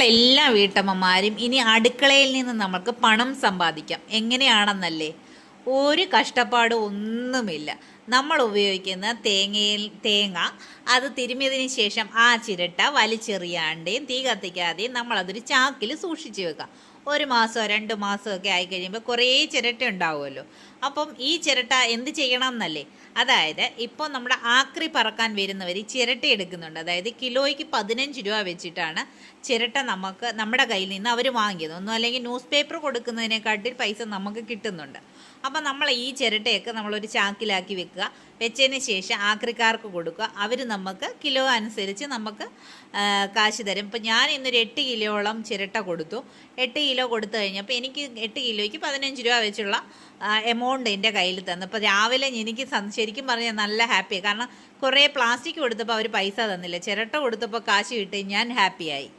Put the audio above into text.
എല്ലാ വീട്ടമ്മമാരും ഇനി അടുക്കളയിൽ നിന്ന് നമുക്ക് പണം സമ്പാദിക്കാം എങ്ങനെയാണെന്നല്ലേ? ഒരു കഷ്ടപ്പാടും ഒന്നുമില്ല. നമ്മൾ ഉപയോഗിക്കുന്ന തേങ്ങ അത് തിരുമിയതിന് ശേഷം ആ ചിരട്ട വലിച്ചെറിയാണ്ടേയും തീ കത്തിക്കാതെയും നമ്മളതൊരു ചാക്കിൽ സൂക്ഷിച്ച് വെക്കാം. 1 മാസമോ 2 മാസമോ ഒക്കെ ആയി കഴിയുമ്പോൾ കുറേ ചിരട്ട ഉണ്ടാവുമല്ലോ. അപ്പം ഈ ചിരട്ട എന്ത് ചെയ്യണം എന്നല്ലേ? അതായത് ഇപ്പോൾ നമ്മുടെ ആക്രി പറക്കാൻ വരുന്നവർ ഈ ചിരട്ട എടുക്കുന്നുണ്ട്. അതായത് കിലോയ്ക്ക് 15 രൂപ വെച്ചിട്ടാണ് ചിരട്ട നമ്മുടെ കയ്യിൽ നിന്ന് അവർ വാങ്ങിയത്. ഒന്നും അല്ലെങ്കിൽ ന്യൂസ് പേപ്പർ കൊടുക്കുന്നതിനെക്കാട്ടിൽ പൈസ നമുക്ക് കിട്ടുന്നുണ്ട്. അപ്പം നമ്മൾ ഈ ചിരട്ടയൊക്കെ നമ്മളൊരു ചാക്കിലാക്കി വെക്കുക. വെച്ചതിന് ശേഷം ആക്രിക്കാർക്ക് കൊടുക്കുക. അവർ നമുക്ക് കിലോ അനുസരിച്ച് നമുക്ക് കാശ് തരും. ഇപ്പം ഞാൻ ഇന്നൊരു 8 കിലോളം ചിരട്ട കൊടുത്തു. 8 കിലോ കൊടുത്തു കഴിഞ്ഞപ്പോൾ എനിക്ക് 8 കിലോയ്ക്ക് 15 രൂപ വെച്ചുള്ള എമൗണ്ട് എൻ്റെ കയ്യിൽ തന്നു. അപ്പോൾ രാവിലെ എനിക്ക് ശരിക്കും പറഞ്ഞാൽ നല്ല ഹാപ്പിയാണ്. കാരണം കുറേ പ്ലാസ്റ്റിക് കൊടുത്തപ്പോൾ അവർ പൈസ തന്നില്ല, ചിരട്ട കൊടുത്തപ്പോൾ കാശ് കിട്ടി, ഞാൻ ഹാപ്പിയായി.